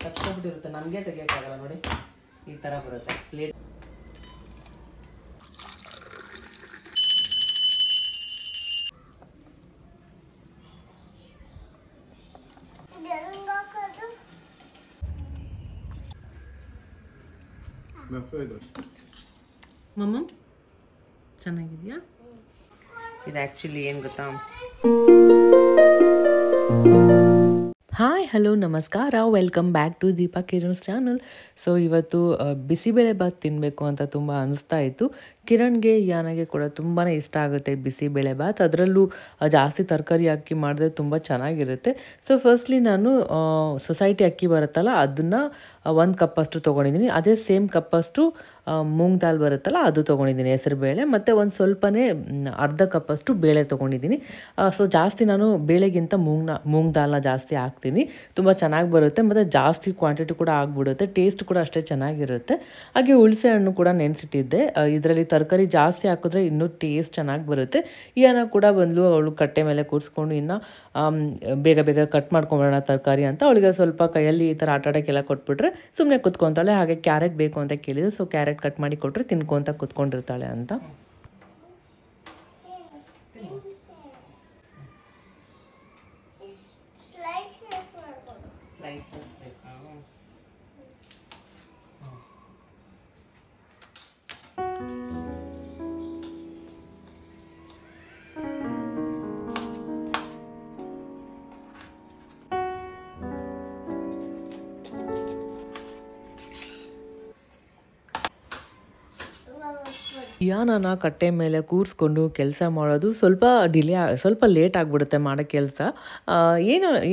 ಕಚ್ಕೊಂಡ್ಬಿಟ್ಟಿರುತ್ತೆ, ನಮಗೆ ತೆಗಿಯೋಕ್ಕಾಗಲ್ಲ ನೋಡಿ. ಈ ಥರ ಬರುತ್ತೆ ಪ್ಲೇಟ್. ಮಮ್ಮ ಚೆನ್ನಾಗಿದೆಯಾ? ಇದು ಆ್ಯಕ್ಚುಲಿ ಏನು ಗೊತ್ತಾ, ಹಾಯ್ ಹಲೋ ನಮಸ್ಕಾರ, welcome back to Deepa Kiran's channel. So ಇವತ್ತು ಬಿಸಿಬೇಳೆ ಬಾತ್ ತಿನ್ನಬೇಕು ಅಂತ ತುಂಬ ಅನಿಸ್ತಾ ಇತ್ತು. ಕಿರಣ್ಗೆ ಯಾನಾಗೆ ಕೂಡ ತುಂಬಾ ಇಷ್ಟ ಆಗುತ್ತೆ ಬಿಸಿಬೇಳೆ ಬಾತ್, ಅದರಲ್ಲೂ ಜಾಸ್ತಿ ತರಕಾರಿ ಅಕ್ಕಿ ಮಾಡಿದ್ರೆ ತುಂಬ ಚೆನ್ನಾಗಿರುತ್ತೆ. ಸೊ ಫಸ್ಟ್ಲಿ ನಾನು ಸೊಸೈಟಿ ಅಕ್ಕಿ ಬರುತ್ತಲ್ಲ ಅದನ್ನು 1 ಕಪ್ಪಷ್ಟು ತೊಗೊಂಡಿದ್ದೀನಿ. ಅದೇ ಸೇಮ್ ಕಪ್ಪಷ್ಟು ಮೂಂಗ್ ದಾಲ್ ಬರುತ್ತಲ್ಲ ಅದು ತೊಗೊಂಡಿದ್ದೀನಿ, ಹೆಸರು ಬೇಳೆ. ಮತ್ತು ಒಂದು ಸ್ವಲ್ಪನೇ ಅರ್ಧ ಕಪ್ಪಷ್ಟು ಬೇಳೆ ತೊಗೊಂಡಿದ್ದೀನಿ. ಸೊ ಜಾಸ್ತಿ ನಾನು ಬೇಳೆಗಿಂತ ಮೂಂಗ್ ದಾಲ್ನ ಜಾಸ್ತಿ ಹಾಕ್ತೀನಿ, ತುಂಬ ಚೆನ್ನಾಗಿ ಬರುತ್ತೆ. ಮತ್ತು ಜಾಸ್ತಿ ಕ್ವಾಂಟಿಟಿ ಕೂಡ ಆಗಿಬಿಡುತ್ತೆ, ಟೇಸ್ಟ್ ಕೂಡ ಅಷ್ಟೇ ಚೆನ್ನಾಗಿರುತ್ತೆ. ಹಾಗೆ ಹುಣಸೆ ಹಣ್ಣು ಕೂಡ ನೆನೆಸಿಟ್ಟಿದ್ದೆ. ಇದರಲ್ಲಿ ತರಕಾರಿ ಜಾಸ್ತಿ ಹಾಕಿದ್ರೆ ಇನ್ನೂ ಟೇಸ್ಟ್ ಚೆನ್ನಾಗಿ ಬರುತ್ತೆ. ಈ ಅನ್ನ ಕೂಡ ಬಂದಳು, ಅವಳು ಕಟ್ಟೆ ಮೇಲೆ ಕೂರಿಸ್ಕೊಂಡು ಇನ್ನು ಬೇಗ ಬೇಗ ಕಟ್ ಮಾಡ್ಕೊಂಬಿಡೋಣ ತರಕಾರಿ ಅಂತ. ಅವಳಿಗೆ ಸ್ವಲ್ಪ ಕೈಯಲ್ಲಿ ಈ ಥರ ಆಟಾಡೋಕ್ಕೆಲ್ಲ ಕೊಟ್ಬಿಟ್ರೆ ಸುಮ್ಮನೆ ಕುತ್ಕೊತಾಳೆ. ಹಾಗೆ ಕ್ಯಾರೆಟ್ ಬೇಕು ಅಂತ ಕೇಳಿದ್ರು, ಸೊ ಕ್ಯಾರೆಟ್ ಕಟ್ ಮಾಡಿ ಕೊಟ್ಟರೆ ತಿನ್ಕೊಂತ ಕುತ್ಕೊಂಡಿರ್ತಾಳೆ ಅಂತ. ಯಾನನ ಕಟ್ಟೆ ಮೇಲೆ ಕೂರಿಸ್ಕೊಂಡು ಕೆಲಸ ಮಾಡೋದು ಸ್ವಲ್ಪ ಲೇಟ್ ಆಗಿಬಿಡುತ್ತೆ ಮಾಡೋ ಕೆಲಸ.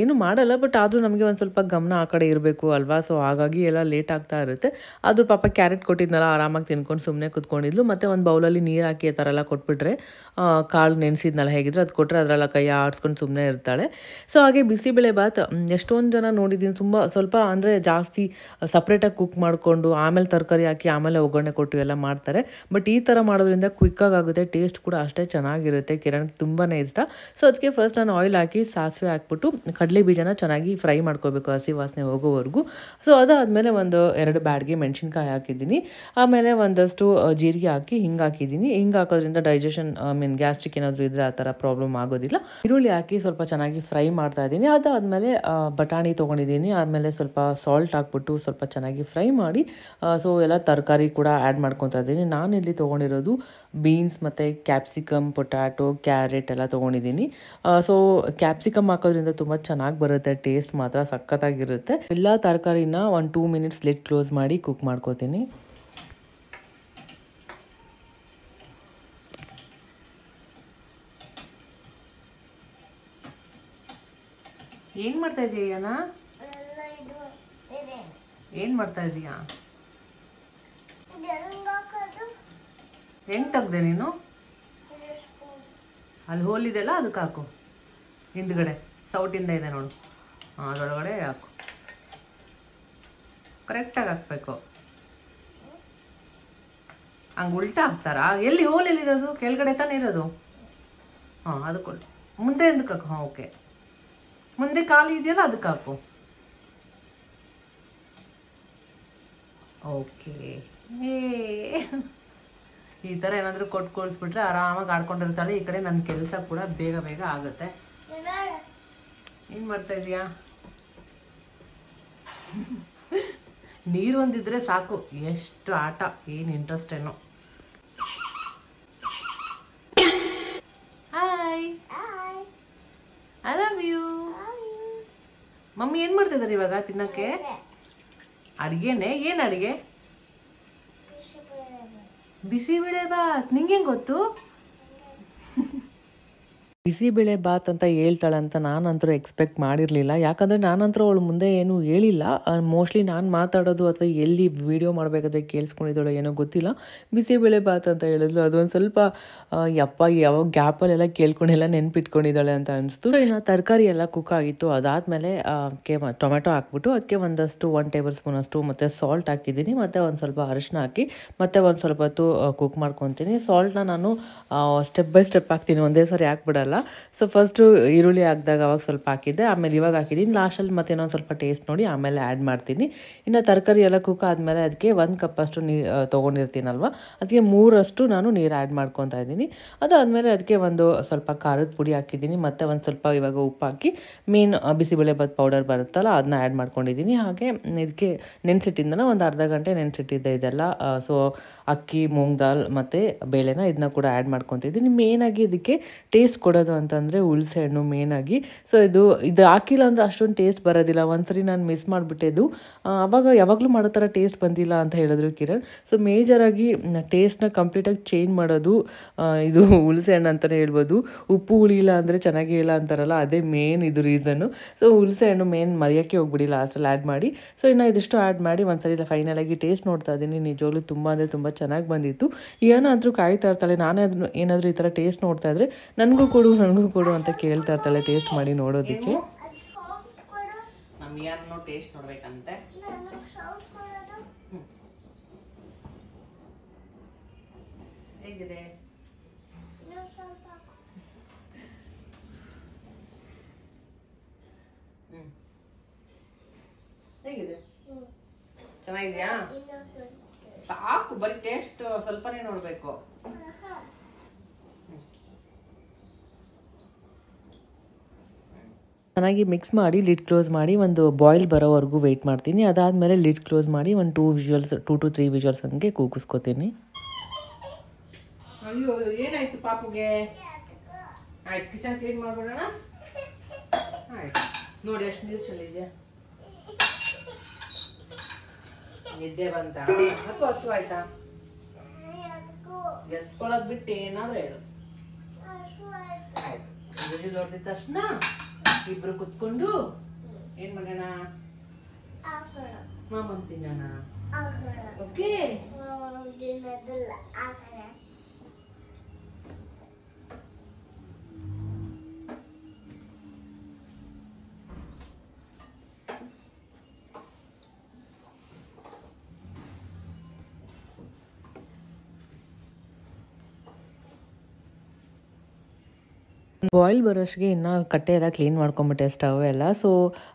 ಏನು ಮಾಡಲ್ಲ, ಬಟ್ ಆದರೂ ನಮಗೆ ಒಂದು ಸ್ವಲ್ಪ ಗಮನ ಆ ಕಡೆ ಇರಬೇಕು ಅಲ್ವಾ. ಸೊ ಹಾಗಾಗಿ ಎಲ್ಲ ಲೇಟ್ ಆಗ್ತಾ ಇರುತ್ತೆ. ಆದರೂ ಪಾಪ ಕ್ಯಾರೆಟ್ ಕೊಟ್ಟಿದ್ನಲ್ಲ, ಆರಾಮಾಗಿ ತಿನ್ಕೊಂಡು ಸುಮ್ಮನೆ ಕುತ್ಕೊಂಡಿದ್ಲು. ಮತ್ತು ಒಂದು ಬೌಲಲ್ಲಿ ನೀರು ಹಾಕಿ ಆ ಥರ ಎಲ್ಲ ಕೊಟ್ಬಿಟ್ರೆ, ಕಾಳು ನೆನೆಸಿದ್ನಲ್ಲ ಹೇಗಿದ್ರೆ ಅದು ಕೊಟ್ಟರೆ ಅದರೆಲ್ಲ ಕೈ ಆಡಿಸ್ಕೊಂಡು ಸುಮ್ಮನೆ ಇರ್ತಾಳೆ. ಸೊ ಹಾಗೆ ಬಿಸಿಬೇಳೆ ಬಾತ್ ಎಷ್ಟೊಂದು ಜನ ನೋಡಿದ್ದೀನಿ, ಸ್ವಲ್ಪ ಅಂದರೆ ಜಾಸ್ತಿ ಸಪ್ರೇಟಾಗಿ ಕುಕ್ ಮಾಡಿಕೊಂಡು ಆಮೇಲೆ ತರಕಾರಿ ಹಾಕಿ ಆಮೇಲೆ ಒಗ್ಗರಣೆ ಕೊಟ್ಟು ಎಲ್ಲ ಮಾಡ್ತಾರೆ. ಬಟ್ ಈ ಥರ ಮಾಡೋದ್ರಿಂದ ಕ್ವಿಕ್ಕಾಗಿ ಆಗುತ್ತೆ, ಟೇಸ್ಟ್ ಕೂಡ ಅಷ್ಟೇ ಚೆನ್ನಾಗಿರುತ್ತೆ. ಕಿರಣ್ಗೆ ತುಂಬಾ ಇಷ್ಟ. ಸೊ ಅದಕ್ಕೆ ಫಸ್ಟ್ ನಾನು ಆಯಿಲ್ ಹಾಕಿ ಸಾಸಿವೆ ಹಾಕ್ಬಿಟ್ಟು ಕಡಲೆ ಬೀಜನ ಚೆನ್ನಾಗಿ ಫ್ರೈ ಮಾಡ್ಕೋಬೇಕು, ಹಸಿ ವಾಸನೆ ಹೋಗೋವರೆಗೂ. ಸೊ ಅದಾದಮೇಲೆ ಒಂದು 2 ಬ್ಯಾಡ್ಗೆ ಮೆಣಸಿನ್ಕಾಯಿ ಹಾಕಿದ್ದೀನಿ. ಆಮೇಲೆ ಒಂದಷ್ಟು ಜೀರಿಗೆ ಹಾಕಿ ಹಿಂಗೆ ಹಾಕಿದ್ದೀನಿ. ಹಿಂಗೆ ಹಾಕೋದ್ರಿಂದ ಡೈಜೆಷನ್ ಗ್ಯಾಸ್ಟ್ರಿಕ್ ಏನಾದರೂ ಇದ್ದರೆ ಆ ಥರ ಪ್ರಾಬ್ಲಮ್ ಆಗೋದಿಲ್ಲ. ಈರುಳ್ಳಿ ಹಾಕಿ ಸ್ವಲ್ಪ ಚೆನ್ನಾಗಿ ಫ್ರೈ ಮಾಡ್ತಾ ಇದ್ದೀನಿ. ಅದಾದಮೇಲೆ ಬಟಾಣಿ ತೊಗೊಂಡಿದ್ದೀನಿ. ಆಮೇಲೆ ಸ್ವಲ್ಪ ಸಾಲ್ಟ್ ಹಾಕ್ಬಿಟ್ಟು ಸ್ವಲ್ಪ ಚೆನ್ನಾಗಿ ಫ್ರೈ ಮಾಡಿ ಸೊ ಎಲ್ಲ ತರಕಾರಿ ಕೂಡ ಆ್ಯಡ್ ಮಾಡ್ಕೊತಾ ಇದ್ದೀನಿ. ನಾನಿಲ್ಲಿ ತೊಗೊಂಡಿರೋದು ಬೀನ್ಸ್ ಮತ್ತು ಕ್ಯಾಪ್ಸಿಕಮ್, ಪೊಟ್ಯಾಟೊ, ಕ್ಯಾರೆಟ್ ಎಲ್ಲ ತೊಗೊಂಡಿದ್ದೀನಿ. ಸೊ ಕ್ಯಾಪ್ಸಿಕಮ್ ಹಾಕೋದ್ರಿಂದ ತುಂಬ ಚೆನ್ನಾಗಿ ಬರುತ್ತೆ, ಟೇಸ್ಟ್ ಮಾತ್ರ ಸಖತ್ತಾಗಿರುತ್ತೆ. ಎಲ್ಲ ತರಕಾರಿನ ಒಂದು 2 ಮಿನಿಟ್ಸ್ ಲಿಡ್ ಕ್ಲೋಸ್ ಮಾಡಿ ಕುಕ್ ಮಾಡ್ಕೋತೀನಿ. ಏನು ಮಾಡ್ತಾ ಇದೀಯ ಅಣ್ಣ? ಏನು ಮಾಡ್ತಾ ಇದೀಯಾ? ಹೆಂಗೆ ತೆಗ್ದೆ ನೀನು? ಅಲ್ಲಿ ಹೋಲಿದೆಲ್ಲ ಅದಕ್ಕೆ ಹಾಕು, ಹಿಂದ್ಗಡೆ ಸೌಟಿಂದ ಇದೆ ನೋಡು, ಅದರೊಳಗಡೆ ಹಾಕು. ಕರೆಕ್ಟಾಗಿ ಹಾಕ್ಬೇಕು. ಹಂಗೆ ಉಲ್ಟಾ ಹಾಕ್ತಾರಾ? ಎಲ್ಲಿ ಹೋಲೆಲ್ಲಿರೋದು? ಕೆಳಗಡೆ ತಾನೇ ಇರೋದು. ಅದಕ್ಕೆ ಮುಂದೆ ಎಂದಕ್ಕೆ ಹಾಕು. ಓಕೆ, ಮುಂದೆ ಖಾಲಿ ಇದೆಯಲ್ಲ ಅದಕ್ಕೆ ಹಾಕು. ಓಕೆ, ಈ ಥರ ಏನಾದರೂ ಕೊಟ್ಟು ಕೊಡಿಸ್ಬಿಟ್ರೆ ಆರಾಮಾಗಿ ಆಡ್ಕೊಂಡಿರ್ತಾಳೆ. ಈ ಕಡೆ ನನ್ನ ಕೆಲಸ ಕೂಡ ಬೇಗ ಬೇಗ ಆಗುತ್ತೆ. ಏನು ಮಾಡ್ತಾ ಇದೀಯಾ? ನೀರು ಒಂದಿದ್ರೆ ಸಾಕು, ಎಷ್ಟು ಆಟ, ಏನು ಇಂಟ್ರೆಸ್ಟ್ ಏನೋ. Hi, I love you. Mummy ಏನು ಮಾಡ್ತಿದ್ದಾರೆ ಇವಾಗ ತಿನ್ನೋಕ್ಕೆ? ಅಡುಗೆನೇ? ಏನು ಅಡುಗೆ? ಬಿಸಿಬೇಳೆ ಬಾತ್. ನಿಂಗೆ ಗೊತ್ತು? ಬಿಸಿಬೇಳೆ ಬಾತ್ ಅಂತ ಹೇಳ್ತಾಳಂತ ನಾನಂತರೂ ಎಕ್ಸ್ಪೆಕ್ಟ್ ಮಾಡಿರಲಿಲ್ಲ. ಯಾಕಂದರೆ ನಾನಂತರೂ ಅವಳು ಮುಂದೆ ಏನೂ ಹೇಳಿಲ್ಲ. ಮೋಸ್ಟ್ಲಿ ನಾನು ಮಾತಾಡೋದು ಅಥವಾ ಎಲ್ಲಿ ವೀಡಿಯೋ ಮಾಡಬೇಕಾದ್ರೆ ಕೇಳಿಸ್ಕೊಂಡಿದ್ದಾಳೋ ಏನೋ ಗೊತ್ತಿಲ್ಲ, ಬಿಸಿಬೇಳೆ ಬಾತ್ ಅಂತ ಹೇಳಿದ್ಲು. ಅದೊಂದು ಸ್ವಲ್ಪ ಯಾವ ಗ್ಯಾಪಲ್ಲೆಲ್ಲ ಕೇಳ್ಕೊಂಡೆಲ್ಲ ನೆನ್ಪಿಟ್ಕೊಂಡಿದ್ದಾಳೆ ಅಂತ ಅನಿಸ್ತು. ಸೊ ಇನ್ನು ತರಕಾರಿ ಎಲ್ಲ ಕುಕ್ ಆಗಿತ್ತು. ಅದಾದಮೇಲೆ ಟೊಮೆಟೊ ಹಾಕ್ಬಿಟ್ಟು ಅದಕ್ಕೆ ಒಂದಷ್ಟು 1 ಟೇಬಲ್ ಸ್ಪೂನ್ ಅಷ್ಟು ಮತ್ತು ಸಾಲ್ಟ್ ಹಾಕಿದ್ದೀನಿ. ಮತ್ತು ಒಂದು ಸ್ವಲ್ಪ ಅರಿಶಿನ ಹಾಕಿ ಮತ್ತು ಒಂದು ಸ್ವಲ್ಪ ಹೊತ್ತು ಕುಕ್ ಮಾಡ್ಕೊತೀನಿ. ಸಾಲ್ಟ್ನ ನಾನು ಸ್ಟೆಪ್ ಬೈ ಸ್ಟೆಪ್ ಹಾಕ್ತೀನಿ, ಒಂದೇ ಸರಿ ಹಾಕ್ಬಿಡಲ್ಲ. ಹಾಕಲ್ಲ. ಸೊ ಫಸ್ಟು ಈರುಳ್ಳಿ ಹಾಕಿದಾಗ ಅವಾಗ ಸ್ವಲ್ಪ ಹಾಕಿದ್ದೆ, ಆಮೇಲೆ ಇವಾಗ ಹಾಕಿದ್ದೀನಿ. ಲಾಸ್ಟಲ್ಲಿ ಮತ್ತೆ ಇನ್ನೊಂದು ಸ್ವಲ್ಪ ಟೇಸ್ಟ್ ನೋಡಿ ಆಮೇಲೆ ಆ್ಯಡ್ ಮಾಡ್ತೀನಿ. ಇನ್ನು ತರಕಾರಿ ಎಲ್ಲ ಕುಕ್ ಆದಮೇಲೆ ಅದಕ್ಕೆ 1 ಕಪ್ಪಷ್ಟು ನೀರು ತೊಗೊಂಡಿರ್ತೀನಲ್ವ, ಅದಕ್ಕೆ 3 ನಾನು ನೀರು ಆ್ಯಡ್ ಮಾಡ್ಕೊತಾ ಇದ್ದೀನಿ. ಅದಾದಮೇಲೆ ಅದಕ್ಕೆ ಒಂದು ಸ್ವಲ್ಪ ಖಾರದ ಪುಡಿ ಹಾಕಿದ್ದೀನಿ, ಮತ್ತು ಒಂದು ಸ್ವಲ್ಪ ಇವಾಗ ಉಪ್ಪು ಹಾಕಿ ಮೇನ್ ಬಿಸಿಬೇಳೆಬಾತ್ ಪೌಡರ್ ಬರುತ್ತಲ್ಲ ಅದನ್ನ ಆ್ಯಡ್ ಮಾಡ್ಕೊಂಡಿದ್ದೀನಿ. ಹಾಗೆ ಇದಕ್ಕೆ ನೆನೆಸಿಟ್ಟಿದ್ದನ ಒಂದು ಅರ್ಧ ಗಂಟೆ ನೆನೆಸಿಟ್ಟಿದ್ದೆ ಇದೆಲ್ಲ. ಸೊ ಅಕ್ಕಿ, ಮೂಂಗ್ ದಾಲ್ ಮತ್ತು ಬೇಳೆನ ಇದನ್ನ ಕೂಡ ಆ್ಯಡ್ ಮಾಡ್ಕೊತಿದ್ದೀನಿ. ಮೇನಾಗಿ ಇದಕ್ಕೆ ಟೇಸ್ಟ್ ಕೊಡೋದು ಅಂತಂದರೆ ಹುಣಸೆ ಹಣ್ಣು ಮೇನಾಗಿ. ಸೊ ಇದು ಹಾಕಿಲ್ಲ ಅಂದರೆ ಅಷ್ಟೊಂದು ಟೇಸ್ಟ್ ಬರೋದಿಲ್ಲ. ಒಂದ್ಸರಿ ನಾನು ಮಿಸ್ ಮಾಡಿಬಿಟ್ಟಿದ್ದು, ಅವಾಗ ಯಾವಾಗಲೂ ಮಾಡೋ ಥರ ಟೇಸ್ಟ್ ಬಂದಿಲ್ಲ ಅಂತ ಹೇಳಿದ್ರು ಕಿರಣ್. ಸೊ ಮೇಜರಾಗಿ ಟೇಸ್ಟ್ನ ಕಂಪ್ಲೀಟಾಗಿ ಚೇಂಜ್ ಮಾಡೋದು ಇದು ಹುಣಸೆ ಹಣ್ಣು ಅಂತಲೇ ಹೇಳ್ಬೋದು. ಉಪ್ಪು ಹುಳಿಯಿಲ್ಲ ಅಂದರೆ ಚೆನ್ನಾಗೇ ಇಲ್ಲ ಅಂತಾರಲ್ಲ, ಅದೇ ಮೇನ್ ಇದು ರೀಸನ್ನು. ಸೊ ಹುಣಸೆ ಹಣ್ಣು ಮೇನ್ ಮರೆಯೋಕ್ಕೆ ಹೋಗ್ಬಿಡಿ, ಲಾಸ್ಟಲ್ಲಿ ಆ್ಯಡ್ ಮಾಡಿ. ಸೊ ಇನ್ನು ಇದಿಷ್ಟು ಆ್ಯಡ್ ಮಾಡಿ ಒಂದ್ಸರಿ ಫೈನಲಾಗಿ ಟೇಸ್ಟ್ ನೋಡ್ತಾ ಇದ್ದೀನಿ. ನಿಜವಾಗ್ಲೂ ತುಂಬ ಅಂದರೆ ತುಂಬ ಚೆನ್ನಾಗಿ ಬಂದಿತ್ತು. ಏನಾದರೂ ಕಾಯ್ತಾ ಇರ್ತಾಳೆ, ನಾನೇ ಅದನ್ನು ಏನಾದರೂ ಈ ಥರ ಟೇಸ್ಟ್ ನೋಡ್ತಾ ಇದ್ರೆ ನನಗೂ ಕೊಡು ಅಂತ ಕೇಳ್ತಾ ಇರ್ತಾಳೆ ಟೇಸ್ಟ್ ಮಾಡಿ ನೋಡೋದಕ್ಕೆ. ನಮ್ಗೆ ಯಾರನ್ನೋ ಟೇಸ್ಟ್ ನೋಡ್ಬೇಕಂತೆ. ಹೇಗಿದೆ? ಹೇಗಿದೆ? ಚೆನ್ನಾಗಿದ್ಯಾ? ಸಾಕು, ಬರೀ ಟೇಸ್ಟ್ ಸ್ವಲ್ಪನೇ ನೋಡ್ಬೇಕು. ಚೆನ್ನಾಗಿ ಮಿಕ್ಸ್ ಮಾಡಿ ಲಿಡ್ ಕ್ಲೋಸ್ ಮಾಡಿ ಒಂದು ಬಾಯ್ಲ್ ಬರೋವರೆಗೂ ವೆಯ್ಟ್ ಮಾಡ್ತೀನಿ. ಅದಾದಮೇಲೆ ಲಿಡ್ ಕ್ಲೋಸ್ ಮಾಡಿ ಒಂದು 2 to 3 ವಿಷಲ್ಸ್ ಹಂಗೆ ಕೂಗಿಸ್ಕೊತೀನಿ. ಅಯ್ಯೋ, ಏನಾಯ್ತು ಪಾಪುಗೆ? ಆಯ್ತು, ಕಿಚನ್ ಕ್ಲೀನ್ ಮಾಡ್ಬಿಡೋಣ. ಆಯ್ತು, ನೋಡಿ ಎಷ್ಟು ನೀರು ಚೆಲ್ಲಿದ್ಯಾ. ನಿದ್ದೆ ಬಂತ ಅಥವಾ ಹಸು ಆಯ್ತಾ? ಎತ್ಕೊಳ್ಳೋದ್ ಬಿಟ್ಟು ಏನಾದ್ರೂ ಹೇಳು. ಆಯ್ತು, ಬಿಸಿಲು ಹೊಡೆದ ತಕ್ಷಣ ಇಬ್ರು ಕುತ್ಕೊಂಡು ಏನ್ ಮಾಡೋಣ? ಮಾಮನ್ ತಿನ್ನೋಣ. ಓಕೆ? ಬಾಯ್ಲ್ ಬರೋಷ್ಗೆ ಇನ್ನು ಕಟ್ಟೆ ಎಲ್ಲ ಕ್ಲೀನ್ ಮಾಡ್ಕೊಂಬಿಟ್ಟೆ, ಸ್ಟವ್ ಎಲ್ಲ. ಸೊ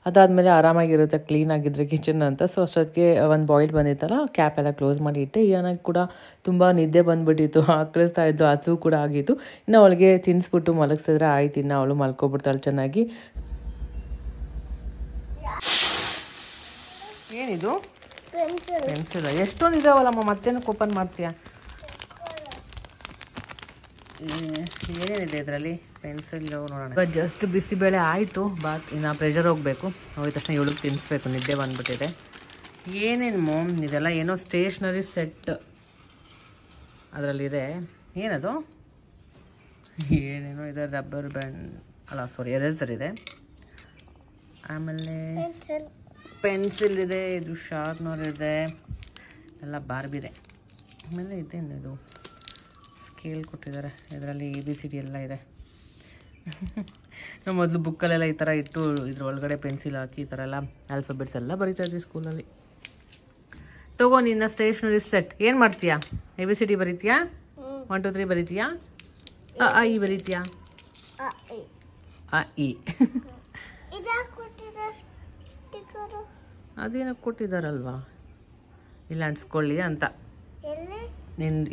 ಅದಾದಮೇಲೆ ಆರಾಮಾಗಿರುತ್ತೆ ಕ್ಲೀನಾಗಿದ್ದರೆ ಕಿಚನ್ ಅಂತ. ಸೊ ಅಷ್ಟೊತ್ತಿಗೆ ಒಂದು ಬಾಯ್ಲ್ ಬಂದಿತ್ತಲ್ಲ, ಕ್ಯಾಪ್ ಎಲ್ಲ ಕ್ಲೋಸ್ ಮಾಡಿ ಇಟ್ಟೆ. ಏನಾಗಿ ಕೂಡ ತುಂಬ ನಿದ್ದೆ ಬಂದುಬಿಟ್ಟಿತ್ತು, ಆಕಳಿಸ್ತಾ ಇದ್ದು, ಹಸು ಕೂಡ ಆಗಿತ್ತು. ಇನ್ನು ಅವಳಿಗೆ ತಿನ್ನಿಸ್ಬಿಟ್ಟು ಮಲಗಿಸಿದ್ರೆ ಆಯ್ತು, ಇನ್ನು ಅವಳು ಮಲ್ಕೊಬಿಡ್ತಾಳೆ ಚೆನ್ನಾಗಿ. ಏನಿದು? ಪೆನ್ಸಿಲ್. ಎಷ್ಟೊಂದು ಇದಾವಲ್ಲಮ್ಮ, ಮತ್ತೇನಕ್ಕೆ ಓಪನ್ ಮಾಡ್ತೀಯಾ? ಏನೇನಿದೆ ಇದರಲ್ಲಿ? ಪೆನ್ಸಿಲ್ ನೋಡೋಣ. ಜಸ್ಟ್ ಬಿಸಿಬೇಳೆ ಆಯಿತು, ಬಾತ್ ಇನ್ನು ಪ್ರೆಷರ್ ಹೋಗಬೇಕು. ಹೋಗಿದ ತಕ್ಷಣ ಇವಳಿಗೆ ತಿನ್ನಿಸ್ಬೇಕು, ನಿದ್ದೆ ಬಂದುಬಿಟ್ಟಿದೆ. ಏನೇನು ಮೋಮ್ ಇದೆಲ್ಲ? ಏನೋ ಸ್ಟೇಷ್ನರಿ ಸೆಟ್ ಅದರಲ್ಲಿದೆ. ಏನದು? ಏನೇನೋ ಇದೆ. ರಬ್ಬರ್ ಬ್ಯಾಂಡ್ ಅಲ್ಲ, ಸಾರಿ, ಎರೇಸರ್ ಇದೆ. ಆಮೇಲೆ ಪೆನ್ಸಿಲ್ ಇದೆ, ಇದು ಶಾರ್ಪ್ನರ್ ಇದೆ, ಎಲ್ಲ ಬಾರ್ಬಿದೆ. ಆಮೇಲೆ ಇದೇನಿದು? ಸ್ಕೇಲ್ ಕೊಟ್ಟಿದ್ದಾರೆ, ಇದರಲ್ಲಿ ABCD ಎಲ್ಲ ಇದೆ. ನಾವು ಮೊದಲು ಬುಕ್ಕಲ್ಲೆಲ್ಲ ಈ ಥರ ಇಟ್ಟು ಇದ್ರ ಒಳಗಡೆ ಪೆನ್ಸಿಲ್ ಹಾಕಿ ಈ ಥರ ಎಲ್ಲ ಆಲ್ಫಾಬೆಟ್ಸ್ ಎಲ್ಲ ಬರೀತಾ ಇದ್ವಿ ಸ್ಕೂಲಲ್ಲಿ. ತಗೋ ನಿನ್ನ ಸ್ಟೇಷ್ನರಿ ಸೆಟ್. ಏನು ಮಾಡ್ತೀಯಾ? ABCD ಬರೀತೀಯಾ? 1 2 3 ಬರೀತೀಯಾ? ಅ ಈ ಬರೀತೀಯಾ? ಅ ಈ. ಅದೇನಕ್ಕೆ ಕೊಟ್ಟಿದ್ದಾರಲ್ವಾ, ಇಲ್ಲ ಅನ್ಸ್ಕೊಳ್ಳಿ ಅಂತ.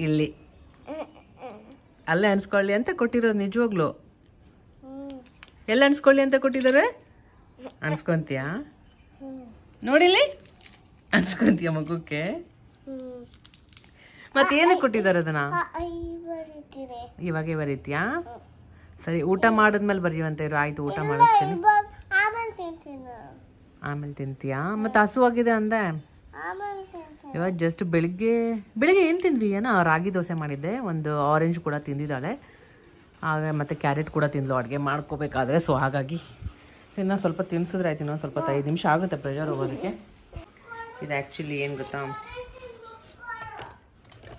ಇಲ್ಲಿ ಅಲ್ಲೇ ಅನ್ಸ್ಕೊಳ್ಳಿ ಅಂತ ಕೊಟ್ಟಿರೋದು. ನಿಜವಾಗ್ಲು ಎಲ್ಲ ಅನ್ಸ್ಕೊಳ್ಳಿ ಅಂತ ಕೊಟ್ಟಿದ್ದಾರೆ. ಅನ್ಸ್ಕೊಂತೀಯಾ? ನೋಡಿಲಿ, ಅನ್ಸ್ಕೊಂತೀಯ ಮಗುಕ್ಕೆ? ಮತ್ತೇನಕ್ಕೆ ಕೊಟ್ಟಿದ್ದಾರೆ ಅದನ್ನ? ಇವಾಗೇ ಬರೀತೀಯಾ? ಸರಿ, ಊಟ ಮಾಡಿದ್ಮೇಲೆ ಬರೆಯುವಂತ ಇರು. ಆಯ್ತು, ಊಟ ಮಾಡಿಸ್ತೀನಿ. ಆಮೇಲೆ ತಿಂತೀಯಾ? ಮತ್ತೆ ಹಸುವಾಗಿದೆ ಅಂದೆ. ಇವಾಗ ಜಸ್ಟ್ ಬೆಳಿಗ್ಗೆ ಏನು ತಿಂದ್ವಿ? ಏನೋ ರಾಗಿ ದೋಸೆ ಮಾಡಿದ್ದೆ, ಒಂದು ಆರೆಂಜ್ ಕೂಡ ತಿಂದಿದ್ದಾಳೆ. ಹಾಗೆ ಮತ್ತು ಕ್ಯಾರೆಟ್ ಕೂಡ ತಿಂದ್ಲು ಅಡುಗೆ ಮಾಡ್ಕೋಬೇಕಾದ್ರೆ. ಸೊ ಹಾಗಾಗಿ ಇನ್ನೂ ಸ್ವಲ್ಪ ತಿನ್ಸಿದ್ರೆ ಆಯ್ತು. ಇನ್ನೊಂದು ಸ್ವಲ್ಪ 5 ನಿಮಿಷ ಆಗುತ್ತೆ ಪ್ರೆಷರ್ ಹೋಗೋದಕ್ಕೆ. ಇದು ಆ್ಯಕ್ಚುಲಿ ಏನು ಗೊತ್ತಾ,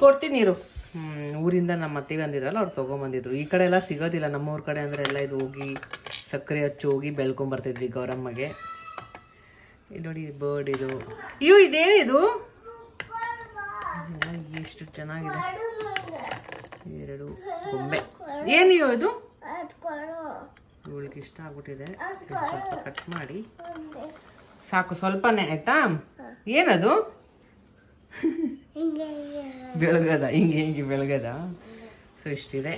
ಕೊಡ್ತೀನಿ ನೀರು. ಊರಿಂದ ನಮ್ಮ ಅತ್ತೆ ಬಂದಿದ್ರಲ್ಲ, ಅವ್ರು ತೊಗೊಂಬಂದಿದ್ರು. ಈ ಕಡೆ ಎಲ್ಲ ಸಿಗೋದಿಲ್ಲ, ನಮ್ಮೂರ ಕಡೆ ಅಂದರೆ ಎಲ್ಲ ಇದು ಹೋಗಿ ಸಕ್ಕರೆ ಹಚ್ಚಿ ಹೋಗಿ ಬೆಳ್ಕೊಂಬರ್ತಿದ್ವಿ ಗೌರಮ್ಮಗೆ. ಇದು ನೋಡಿ, ಬರ್ಡ್ ಇದು. ಇದೇನಿದು? ಎಷ್ಟು ಚೆನ್ನಾಗಿದೆ. 2 ಗೊಂಬೆ. ಏನಿಯೋ ಇದು? ಇವಳಿಗೆ ಇಷ್ಟ ಆಗ್ಬಿಟ್ಟಿದೆ. ಸ್ವಲ್ಪ ಕಟ್ ಮಾಡಿ ಸಾಕು, ಸ್ವಲ್ಪನೇ ಆಯ್ತಾ. ಏನದು ಬೆಳಗದ, ಹಿಂಗೆ ಹಿಂಗೆ ಬೆಳಗದ. ಸೊ ಇಷ್ಟಿದೆ,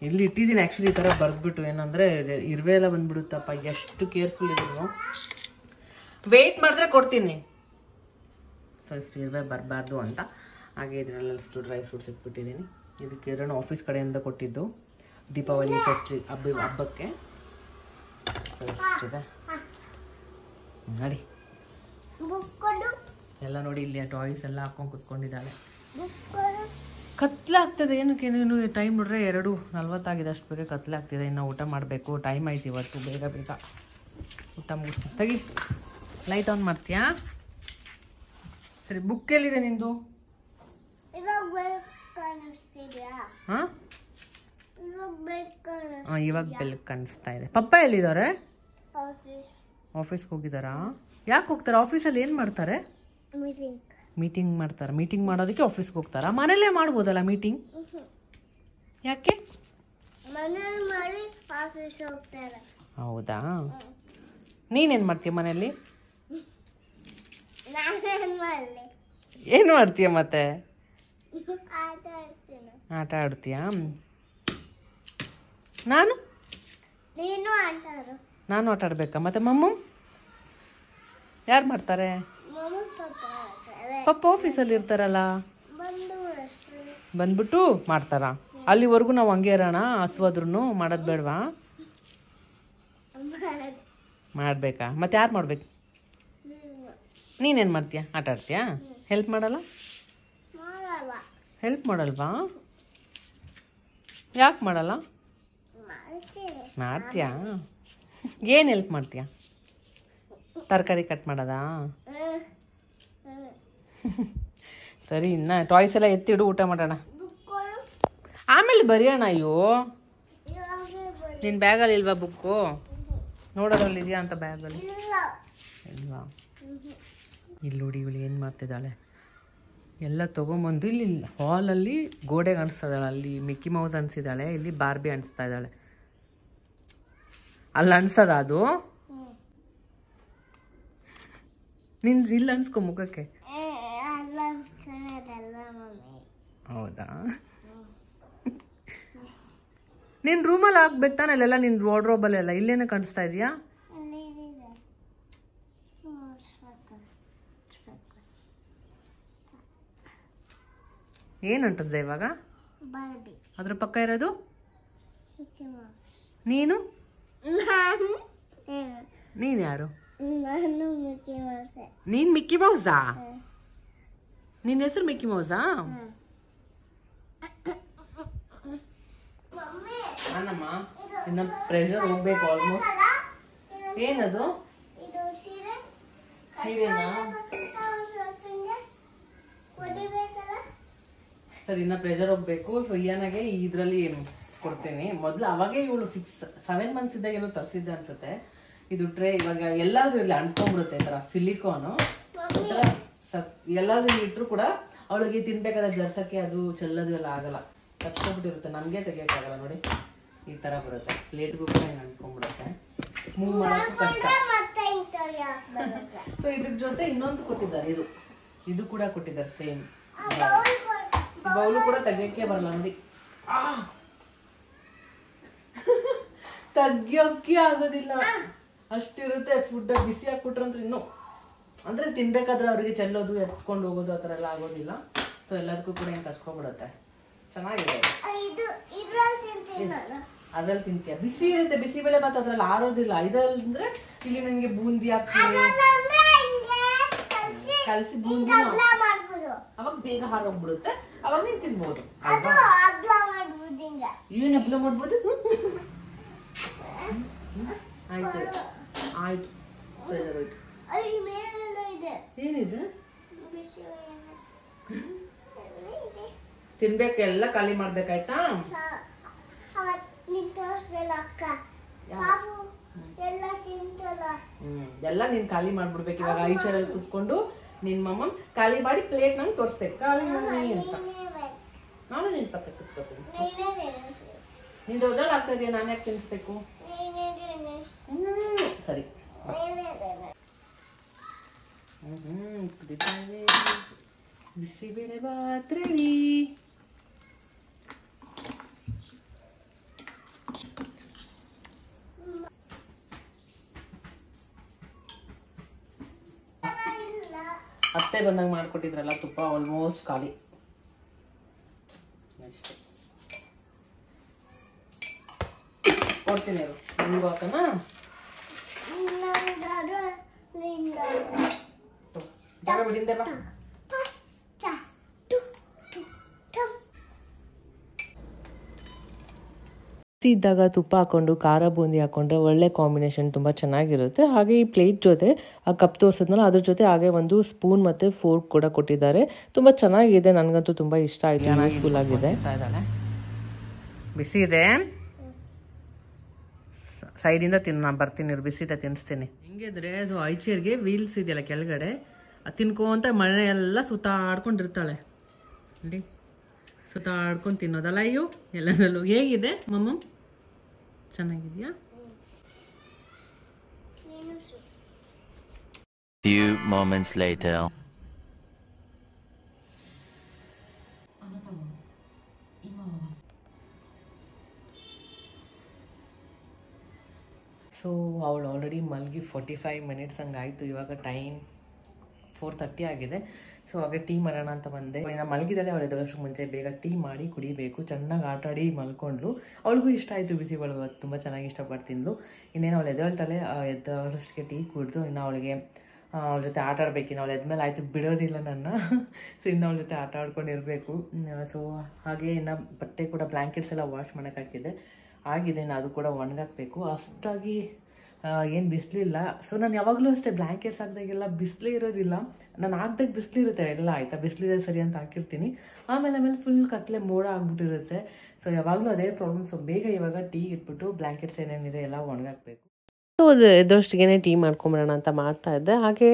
ಇಲ್ಲಿ ಇಟ್ಟಿದ್ದೀನಿ. ಆ್ಯಕ್ಚುಲಿ ಈ ಥರ ಬರೆದ್ಬಿಟ್ಟು ಏನಂದರೆ ಇರುವೆ ಎಲ್ಲ ಬಂದ್ಬಿಡುತ್ತಪ್ಪ, ಎಷ್ಟು ಕೇರ್ಫುಲ್ ಇದ್ರು. ವೆಯ್ಟ್ ಮಾಡಿದ್ರೆ ಕೊಡ್ತೀನಿ. ಸೊ ಇಷ್ಟು ಇರುವೆ ಬರಬಾರ್ದು ಅಂತ ಹಾಗೆ ಇದರಲ್ಲಷ್ಟು ಡ್ರೈ ಫ್ರೂಟ್ಸ್ ಇಟ್ಬಿಟ್ಟಿದ್ದೀನಿ. ಇದು ಕಿರಣ್ ಆಫೀಸ್ ಕಡೆಯಿಂದ ಕೊಟ್ಟಿದ್ದು ದೀಪಾವಳಿ ಹಬ್ಬಕ್ಕೆ. ಸೊ ಇಷ್ಟಿದೆ ನೋಡಿ. ಎಲ್ಲ ನೋಡಿ, ಇಲ್ಲಿ ಟಾಯ್ಸ್ ಎಲ್ಲ ಹಾಕೊಂಡು ಕುತ್ಕೊಂಡಿದ್ದಾಳೆ. ಕತ್ಲಾಗ್ತದೆ, ಏನಕ್ಕೆ ನೀನು ಟೈಮ್ ನೋಡ್ರೆ 2:40 ಅಷ್ಟು ಬೇಗ ಕತ್ಲಾಗ್ತಿದೆ. ಇನ್ನು ಊಟ ಮಾಡಬೇಕು, ಟೈಮ್ ಆಯ್ತು ಇವತ್ತು. ಬೇಗ ಬೇಗ ಊಟ ಮುಗಿಸ್ತೀನಿ. ತೆಗಿ, ಲೈಟ್ ಆನ್ ಮಾಡ್ತೀಯಾ? ಸರಿ, ಬುಕ್ ಎಲ್ಲಿದೆ ನಿಂದು? ಹಾಂ, ಇವಾಗ ಬೆಳಕು ಕಾಣಿಸ್ತಾ ಇದೆ. ಪಪ್ಪ ಎಲ್ಲಿದ್ದಾರೆ? ಆಫೀಸ್ಗೆ ಹೋಗಿದ್ದಾರಾ? ಯಾಕೆ ಹೋಗ್ತಾರೆ? ಆಫೀಸಲ್ಲಿ ಏನು ಮಾಡ್ತಾರೆ? ಮೀಟಿಂಗ್ ಮಾಡ್ತಾರೆ. ಮೀಟಿಂಗ್ ಮಾಡೋದಕ್ಕೆ ಆಫೀಸ್ಗೆ ಹೋಗ್ತಾರಾ? ಮನೇಲೇ ಮಾಡ್ಬೋದಲ್ಲ ಮೀಟಿಂಗ್? ಯಾಕೆ? ಹೌದಾ? ನೀನೇನು ಮಾಡ್ತೀಯ ಮನೇಲಿ? ಏನು ಮಾಡ್ತೀಯ ಮತ್ತೆ? ಆಟ ಆಡ್ತೀಯಾ? ನಾನು ಆಟ ಆಡ್ಬೇಕಾ? ಮತ್ತೆ ಮಮ್ಮು ಯಾರು ಮಾಡ್ತಾರೆ? ಪಪ್ಪ ಆಫೀಸಲ್ಲಿ ಇರ್ತಾರಲ್ಲ, ಬಂದ್ಬಿಟ್ಟು ಮಾಡ್ತಾರ. ಅಲ್ಲಿವರೆಗೂ ನಾವು ಹಂಗೆ ಇರೋಣ, ಹಸುವಾದ್ರೂ ಮಾಡೋದು ಬೇಡವಾ? ಮಾಡ್ಬೇಕಾ? ಮತ್ತೆ ಯಾರು ಮಾಡ್ಬೇಕು? ನೀನೇನು ಮಾಡ್ತೀಯ? ಆಟ ಆಡ್ತೀಯಾ? ಹೆಲ್ಪ್ ಮಾಡಲ್ಲ? ಹೆಲ್ಪ್ ಮಾಡಲ್ವಾ? ಯಾಕೆ ಮಾಡಲ್ಲ? ಮಾಡ್ತೀಯಾ? ಏನು ಹೆಲ್ಪ್ ಮಾಡ್ತೀಯಾ? ತರಕಾರಿ ಕಟ್ ಮಾಡೋದಾ? ಸರಿ, ಇನ್ನ ಟಾಯ್ಸ್ ಎಲ್ಲ ಎತ್ತಿಡು, ಊಟ ಮಾಡೋಣ. ಆಮೇಲೆ ಬರೆಯೋಣ. ಅಯ್ಯೋ, ನಿನ್ನ ಬ್ಯಾಗಲ್ಲಿ ಇಲ್ವಾ ಬುಕ್ಕು? ನೋಡೋದ್ರಲ್ಲಿ ಇದೆಯಾ ಅಂತ ಬ್ಯಾಗಲ್ಲಿ? ಇಲ್ವಾ? ಇಲ್ಲಿ ನೋಡಿ, ಇವಳು ಏನು ಮಾಡ್ತಿದ್ದಾಳೆ. ಎಲ್ಲ ತೊಗೊಂಬಂದು ಇಲ್ಲಿ ಹಾಲಲ್ಲಿ ಗೋಡೆಗೆ ಅನಿಸ್ತಿದ್ದಾಳೆ. ಅಲ್ಲಿ ಮಿಕ್ಕಿ ಮೌಸ್ ಅನಿಸಿದ್ದಾಳೆ, ಇಲ್ಲಿ ಬಾರ್ಬಿ ಅನಿಸ್ತಾ ಇದ್ದಾಳೆ. ಅಲ್ಲಿ ಅನ್ಸದ ಅದು? ನಿನ್ ಇಲ್ಲಿ ಅನ್ಸ್ಕೊ ಮುಖಕ್ಕೆ. ಹೌದಾ? ನಿನ್ ರೂಮಲ್ಲಿ ಹಾಕ್ಬೇಕು ತಾನೆ ಅಲ್ಲೆಲ್ಲ, ನಿನ್ ವಾರ್ಡ್ರೋಬಲ್ಲೆಲ್ಲ. ಇಲ್ಲೇನ ಕಾಣಿಸ್ತಾ ಇದೆಯಾ? ಏನಂತದ್ದೆ ಇವಾಗ? ಅದ್ರ ಪಕ್ಕ ಇರೋದು ನೀನು? ನೀನ್ ಯಾರು? ನೀನ್ ಮಿಕ್ಕಿ ಮೌಸಾ? ನಿನ್ನ ಹೆಸರು ಮಿಕ್ಕಿ ಮೌಸಾ? ಅನ್ನಮ್ಮ, ಇನ್ನ ಪ್ರೆಷರ್ ಹೋಗ್ಬೇಕು ಆಲ್ಮೋಸ್ಟ್. ಏನದು? ಸೀರೆನಾ? ಸರಿ, ಇನ್ನ ಪ್ರೆಷರ್ ಹೋಗ್ಬೇಕು. ಸೊ ಇಯಾನಾಗೆ ಇದ್ರಲ್ಲಿ ಕೊಡ್ತೀನಿ. ಮೊದ್ಲು ಅವಾಗೆ ಇವಳು 6-7 ಮಂತ್ಸ್ ಇದ್ದಾಗ ಏನೋ ತರಿಸಿದ್ದೆ ಅನ್ಸುತ್ತೆ. ಇದು ಟ್ರೇ ಇವಾಗ ಎಲ್ಲಾದ್ರೂ ಇಲ್ಲಿ ಅಂಟ್ಕೊಂಡ್ಬಿಡುತ್ತೆ. ಈ ತರ ಸಿಲಿಕಾನು ಎಲ್ಲಾದ್ರೂ ಇಟ್ರು ಕೂಡ ಅವಳಿಗೆ ತಿನ್ಬೇಕಾದ ಜರ್ಸಕ್ಕೆ ಅದು ಚೆಲ್ಲೋದು ಎಲ್ಲ ಆಗಲ್ಲ, ತಪ್ಪಿಬಿಟ್ಟಿರುತ್ತೆ. ನಮ್ಗೆ ತೆಗಿಯಕ್ಕಾಗಲ್ಲ ನೋಡಿ, ಈ ತರ ಬರುತ್ತೆ. ಪ್ಲೇಟ್ಗೂ ಕೂಡ ಹಿಂಗೆ ಅಂಟ್ಕೊಂಡ್ಬಿಡುತ್ತೆ, ಮೂವ್ ಮಾಡೋಕ್ಕೂ ಕಷ್ಟ. ಸೊ ಇದ್ರ ಜೊತೆ ಇನ್ನೊಂದು ಕೊಟ್ಟಿದ್ದಾರೆ, ಇದು ಕೂಡ ಕೊಟ್ಟಿದ್ದಾರೆ ಸೇಮ್. ಬೌಲು ಕೂಡ ತೆಗಿಯಕ್ಕೆ ಬರಲ್ಲ ನೋಡಿ, ತೆಗಿಯೋಕ್ಕೆ ಆಗೋದಿಲ್ಲ, ಅಷ್ಟಿರುತ್ತೆ. ಫುಡ್ ಬಿಸಿ ಹಾಕ್ಬಿಟ್ರಂದ್ರೆ ಇನ್ನು ಅಂದ್ರೆ ತಿನ್ಬೇಕಾದ್ರೆ ಅವ್ರಿಗೆ ಚೆಲ್ಲೋದು ಎತ್ಕೊಂಡು ಹೋಗೋದು ಆ ಥರ ಎಲ್ಲ ಆಗೋದಿಲ್ಲ. ಸೊ ಎಲ್ಲದಕ್ಕೂ ಕೂಡ ಹಿಂಗೆ ಕಚ್ಕೊಂಡ್ಬಿಡುತ್ತೆ. ಚೆನ್ನಾಗಿದೆ. ಅದ್ರಲ್ಲಿ ತಿಂತೀಯ? ಬಿಸಿ ಇರುತ್ತೆ, ಬಿಸಿಬೇಳೆ ಭಾತ್ ಅದ್ರಲ್ಲಿ ಆರೋದಿಲ್ಲ. ಇದಂದ್ರೆ ಇಲ್ಲಿ ನನಗೆ ಬೂಂದಿ ಹಾಕ್ತೀನಿ, ಕಲಸಿ ಬೂಂದಿ ಅವಾಗ ಬೇಗ ಹಾರೋಗ್ಬಿಡುತ್ತೆ. ಅವಾಗ ನೀನ್ ತಿನ್ಬೋದು. ಏನ್ ಅಗ್ಲ ಮಾಡ್ಬೋದು? ಆಯ್ತು ಆಯ್ತು, ಪ್ರೆಷರ್ ಹೋಯ್ತು. ಏನಿದೆ? ತಿನ್ಬೇಕೆಲ್ಲ ಖಾಲಿ ಮಾಡ್ಬೇಕಾಯ್ತಾ? ಎಲ್ಲ ನೀನ್ ಖಾಲಿ ಮಾಡ್ಬಿಡ್ಬೇಕು. ಇವಾಗ ಐಚರಲ್ಲಿ ಕುತ್ಕೊಂಡು ನಿನ್ ಮಮ್ಮ ಖಾಲಿ ಮಾಡಿ ಪ್ಲೇಟ್ ನಂಗೆ ತೋರಿಸ್ಬೇಕು, ಖಾಲಿ ಮಮ್ಮಿ ಅಂತ. ನಾನು ನಿನ್ ಪಕ್ಕ ಕುತ್ಕೋತೀನಿ. ನೀನು ದೊಡ್ಡಲ್ಲಿ ಆಗ್ತಾ ಇದೆಯಾ, ನಾನು ಯಾಕೆ ತಿನ್ನಿಸ್ಬೇಕು? ಸರಿ ಕುದಿತಾ ಇದೆ, ಬಿಸಿಬೇಳೆ ಬಾತ್ ರೆಡಿ. ಅತ್ತೆ ಬಂದಾಗ ಮಾಡಿಕೊಟ್ಟಿದ್ರಲ್ಲ ತುಪ್ಪ ಆಲ್ಮೋಸ್ಟ್ ಖಾಲಿ. ಕೊಡ್ತೀನಿ ಅವರು ನಿಮಗೂ ಹಾಕೋಣ. ಜಾಗ ಬಿಡಿಂದೆ ಬಾ. ಇದ್ದಾಗ ತುಪ್ಪ ಹಾಕ್ಕೊಂಡು ಖಾರ ಬೂಂದಿ ಹಾಕ್ಕೊಂಡ್ರೆ ಒಳ್ಳೆ ಕಾಂಬಿನೇಷನ್ ತುಂಬ ಚೆನ್ನಾಗಿರುತ್ತೆ. ಹಾಗೆ ಈ ಪ್ಲೇಟ್ ಜೊತೆ ಆ ಕಪ್ ತೋರಿಸಿದ್ನಲ್ಲ ಅದ್ರ ಜೊತೆ ಹಾಗೆ ಒಂದು ಸ್ಪೂನ್ ಮತ್ತು ಫೋರ್ಕ್ ಕೂಡ ಕೊಟ್ಟಿದ್ದಾರೆ. ತುಂಬ ಚೆನ್ನಾಗಿದೆ, ನನಗಂತೂ ತುಂಬ ಇಷ್ಟ ಆಯಿತು, ಯೂಸ್ಫುಲ್ ಆಗಿದೆ. ಬಿಸಿ ಇದೆ, ಸೈಡಿಂದ ತಿನ್ನು, ನಾನು ಬರ್ತೀನಿ, ಬಿಸಿದ ತಿನ್ನಿಸ್ತೀನಿ. ಹೆಂಗಿದ್ರೆ ಅದು ಐಚೇರ್ಗೆ ವೀಲ್ಸ್ ಇದೆಯಲ್ಲ ಕೆಳಗಡೆ, ಅದು ತಿನ್ಕೊಂತ ಮನೆ ಎಲ್ಲ ಸುತ್ತಾಡ್ಕೊಂಡಿರ್ತಾಳೆ ನೋಡಿ, ಸುತ್ತಾಡ್ಕೊಂಡು ತಿನ್ನೋದಲ್ಲ. ಅಯ್ಯೋ ಎಲ್ಲರಲ್ಲೂ ಹೇಗಿದೆ ಮಮ್ಮ, ಚೆನ್ನಾಗಿದೆಯಾ? Few moments later. ಸೊ ಅವಳು ಆಲ್ರೆಡಿ ಮಲಗಿ 45 ಮಿನಿಟ್ಸ್ ಹಂಗಾಯಿತು. ಇವಾಗ ಟೈಮ್ 4:30 ಆಗಿದೆ. ಸೊ ಹಾಗೆ ಟೀ ಮಾಡೋಣ ಅಂತ ಬಂದೆ. ನಾನು ಮಲಗಿದ್ದಾಳೆ, ಅವಳು ಎದ್ದೋಷ್ಟು ಮುಂಚೆ ಬೇಗ ಟೀ ಮಾಡಿ ಕುಡಿಬೇಕು. ಚೆನ್ನಾಗಿ ಆಟಾಡಿ ಮಲ್ಕೊಂಡ್ಲು. ಅವಳಿಗೂ ಇಷ್ಟ ಆಯಿತು ಬಿಸಿ ಬಾತ್, ತುಂಬ ಚೆನ್ನಾಗಿ ಇಷ್ಟಪಡ್ತಿದ್ಲು. ಇನ್ನೇನು ಅವಳು ಎದ್ದೇಳ್ತಾಳೆ, ಎದ್ದೋಷ್ಟಕ್ಕೆ ಟೀ ಕುಡಿದು ಇನ್ನು ಅವಳಿಗೆ ಅವಳ ಜೊತೆ ಆಟ ಆಡ್ಬೇಕಿನ್ನು. ಅವಳು ಎದ್ಮೇಲೆ ಆಯಿತು ಬಿಡೋದಿಲ್ಲ ನನ್ನ. ಸೊ ಇನ್ನು ಅವಳ ಜೊತೆ ಆಟ ಆಡ್ಕೊಂಡಿರಬೇಕು. ಸೊ ಹಾಗೆ ಇನ್ನು ಬಟ್ಟೆ ಕೂಡ ಬ್ಲ್ಯಾಂಕೆಟ್ಸ್ ಎಲ್ಲ ವಾಶ್ ಮಾಡೋಕ್ಕಾಗಿದೆ ಆಗಿದೆ, ಇನ್ನು ಅದು ಕೂಡ ಒಣಗಾಕಬೇಕು. ಅಷ್ಟಾಗಿ ಏನು ಬಿಸಿಲಿಲ್ಲ. ಸೊ ನಾನು ಯಾವಾಗಲೂ ಅಷ್ಟೇ ಬ್ಲ್ಯಾಂಕೆಟ್ಸ್ ಹಾಕಿದಾಗೆಲ್ಲ ಬಿಸಿಲೇ ಇರೋದಿಲ್ಲ. ನಾನು ಹಾಕ್ದಾಗ ಬಿಸಿಲಿರುತ್ತೆ ಎಲ್ಲ, ಆಯಿತಾ, ಬಿಸಿಲಿದೆ ಸರಿ ಅಂತ ಹಾಕಿರ್ತೀನಿ. ಆಮೇಲೆ ಫುಲ್ ಕತ್ಲೆ ಮೋಡ ಆಗ್ಬಿಟ್ಟಿರುತ್ತೆ. ಸೊ ಯಾವಾಗಲೂ ಅದೇ ಪ್ರಾಬ್ಲಮ್. ಸೊ ಬೇಗ ಇವಾಗ ಟೀ ಇಟ್ಬಿಟ್ಟು ಬ್ಲ್ಯಾಂಕೆಟ್ಸ್ ಏನೇನಿದೆ ಎಲ್ಲ ಒಣಗಾಕಬೇಕು. ಸೊ ಅದು ಎದ್ದೋಷ್ಟಿಗೆ ಟೀ ಮಾಡ್ಕೊಂಬಿಡೋಣ ಅಂತ ಮಾಡ್ತಾ ಇದ್ದೆ. ಹಾಗೆ